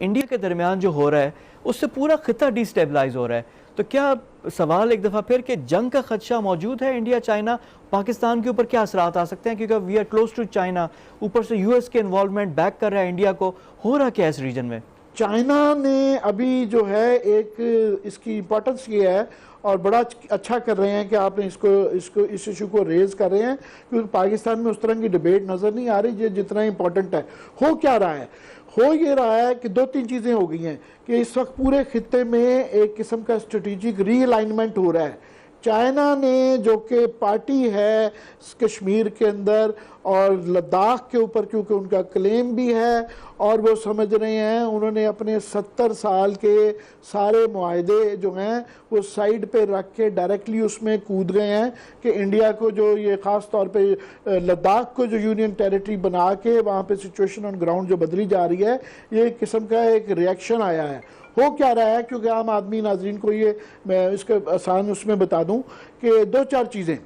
India के दरमियान जो हो रहा है उससे पूरा खिता डिस्टेबलाइज हो रहा है। तो क्या सवाल एक दफ़ा फिर कि जंग का खदशा मौजूद है इंडिया चाइना पाकिस्तान के ऊपर, क्या असरात आ सकते हैं? क्योंकि we are close to China, ऊपर से यूएस के इन्वॉल्वमेंट बैक कर रहा है इंडिया को, हो रहा क्या इस रीजन में? चाइना ने अभी जो है एक इसकी इम्पोर्टेंस ये है और बड़ा अच्छा कर रहे हैं कि आपने इस इशू को रेज कर रहे हैं, क्योंकि पाकिस्तान में उस तरह की डिबेट नज़र नहीं आ रही जितना इम्पोर्टेंट है। हो क्या रहा है? हो ये रहा है कि दो तीन चीज़ें हो गई हैं कि इस वक्त पूरे खित्ते में एक किस्म का स्ट्रेटेजिक रीअलाइनमेंट हो रहा है। चाइना ने जो कि पार्टी है कश्मीर के अंदर और लद्दाख के ऊपर, क्योंकि उनका क्लेम भी है और वो समझ रहे हैं, उन्होंने अपने 70 साल के सारे मुआहदे जो हैं वो साइड पे रख के डायरेक्टली उसमें कूद गए हैं कि इंडिया को जो ये ख़ास तौर पे लद्दाख को जो यूनियन टेरिटरी बना के वहाँ पे सिचुएशन ऑन ग्राउंड जो बदली जा रही है, ये एक किस्म का एक रिएक्शन आया है। हो क्या रहा है, क्योंकि आम आदमी नाजरीन को ये मैं इसके आसान उसमें बता दूं कि दो चार चीज़ें,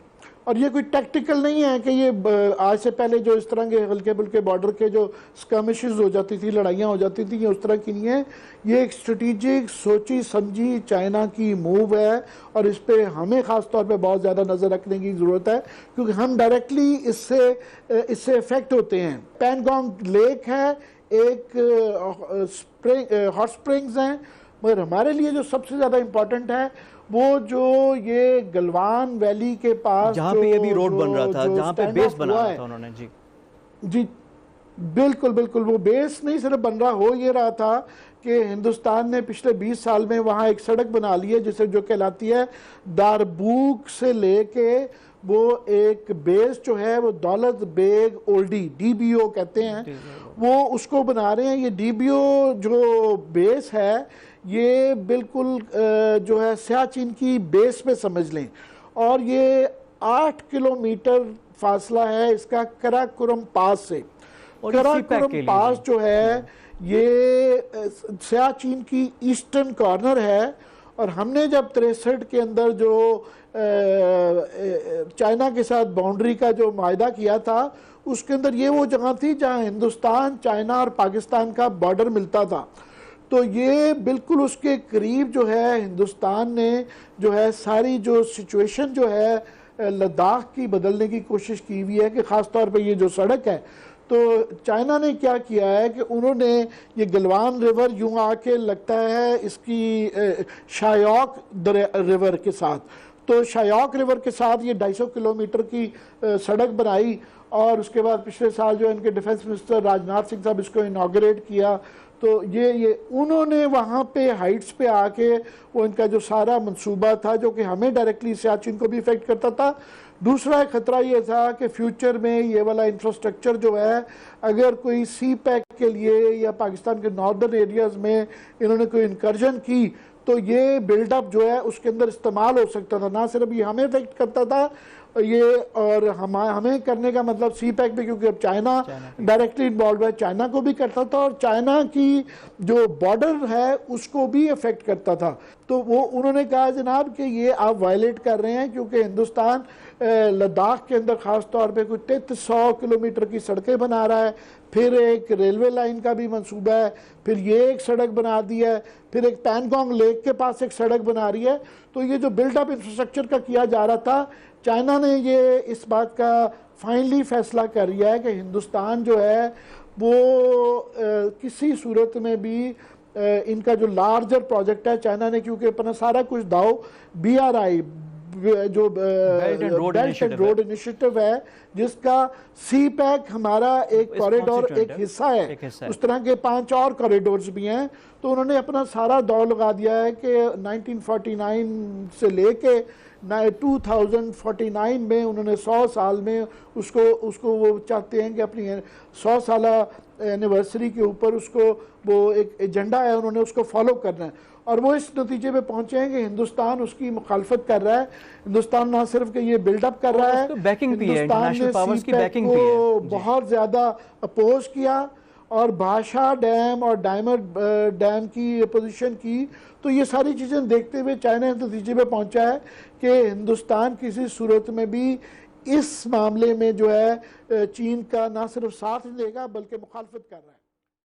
और ये कोई टैक्टिकल नहीं है कि ये आज से पहले जो इस तरह के हल्के बुल्के बॉर्डर के जो स्कर्मिशेस हो जाती थी, लड़ाइयाँ हो जाती थी, ये उस तरह की नहीं है। ये एक स्ट्रेटेजिक सोची समझी चाइना की मूव है और इस पर हमें ख़ास तौर पे बहुत ज़्यादा नज़र रखने की ज़रूरत है, क्योंकि हम डायरेक्टली इससे इफ़ेक्ट होते हैं। पैनगोंग लेक है, एक हॉट स्प्रिंग्स हैं, मगर हमारे लिए जो सबसे ज़्यादा इम्पोर्टेंट है वो जो ये गलवान वैली के पास जहाँ पे ये भी रोड बन रहा था, जहाँ पे बेस बना रहा था उन्होंने। जी बिल्कुल बिल्कुल, वो बेस नहीं सिर्फ बन रहा, हो ये रहा था कि हिंदुस्तान ने पिछले 20 साल में वहाँ एक सड़क बना ली है जिसे जो कहलाती है दारबूक से लेके वो एक बेस जो है वो दौलत बेग ओल्डी डीबीओ कहते हैं, वो उसको बना रहे हैं। ये डीबीओ जो बेस है ये बिल्कुल जो है सियाचिन की बेस पे समझ लें, और ये 8 किलोमीटर फासला है इसका कराकोरम पास से। कराकोरम पास जो है ये सियाचिन की ईस्टर्न कॉर्नर है, और हमने जब 63 के अंदर जो चाइना के साथ बाउंड्री का जो मायदा किया था उसके अंदर ये वो जगह थी जहां हिंदुस्तान, चाइना और पाकिस्तान का बॉर्डर मिलता था। तो ये बिल्कुल उसके करीब जो है हिंदुस्तान ने जो है सारी जो सिचुएशन जो है लद्दाख की बदलने की कोशिश की हुई है कि ख़ास तौर पे ये जो सड़क है, तो चाइना ने क्या किया है कि उन्होंने ये गलवान रिवर यूँ आके लगता है इसकी शायोक रिवर के साथ, तो शायोक रिवर के साथ ये 250 किलोमीटर की सड़क बनाई, और उसके बाद पिछले साल जो इनके डिफेंस मिनिस्टर राजनाथ सिंह साहब इसको इनाग्रेट किया। तो ये उन्होंने वहाँ पे हाइट्स पे आके वो इनका जो सारा मंसूबा था जो कि हमें डायरेक्टली सियाचिन को भी इफेक्ट करता था। दूसरा खतरा ये था कि फ्यूचर में ये वाला इंफ्रास्ट्रक्चर जो है, अगर कोई सी पैक के लिए या पाकिस्तान के नॉर्दर्न एरियाज़ में इन्होंने कोई इनकर्जन की तो ये बिल्डअप जो है उसके अंदर इस्तेमाल हो सकता था। ना सिर्फ ये हमें इफेक्ट करता था ये, और हमें करने का मतलब सी पैक भी, क्योंकि अब चाइना डायरेक्टली इन्वॉल्व है, चाइना को भी करता था और चाइना की जो बॉर्डर है उसको भी अफेक्ट करता था। तो वो उन्होंने कहा जनाब कि ये आप वायलेट कर रहे हैं, क्योंकि हिंदुस्तान लद्दाख के अंदर ख़ास तौर पे कुछ 300 किलोमीटर की सड़कें बना रहा है, फिर एक रेलवे लाइन का भी मंसूबा है, फिर ये एक सड़क बना दी है, फिर एक पैनगोंग लेक के पास एक सड़क बना रही है। तो ये जो बिल्डअप इंफ्रास्ट्रक्चर का किया जा रहा था, चाइना ने ये इस बात का फाइनली फैसला कर लिया है कि हिंदुस्तान जो है वो किसी सूरत में भी इनका जो लार्जर प्रोजेक्ट है, चाइना ने क्योंकि अपना सारा कुछ दाव BRI जो बेल्ट एंड रोड इनिशिएटिव है, जिसका सी पैक हमारा एक कॉरिडोर एक हिस्सा है, उस तरह के 5 और कॉरिडोर्स भी हैं। तो उन्होंने अपना सारा दाव लगा दिया है कि 1949 से लेके 2049 में उन्होंने 100 साल में उसको वो चाहते हैं कि अपनी 100 साल एनिवर्सरी के ऊपर उसको वो एक एजेंडा है, उन्होंने उसको फॉलो करना है, और वो इस नतीजे पे पहुंचे हैं कि हिंदुस्तान उसकी मुखालफत कर रहा है। हिंदुस्तान ना सिर्फ कि ये बिल्डअप कर रहा है, हिंदुस्तान ने सी पैक को बहुत ज़्यादा अपोज किया और भाषा डैम और डायमंड डैम की अपोजिशन की। तो ये सारी चीज़ें देखते हुए चाइना इस नतीजे पे पहुंचा है कि हिंदुस्तान किसी सूरत में भी इस मामले में जो है चीन का ना सिर्फ साथ देगा बल्कि मुखालफत कर रहा है।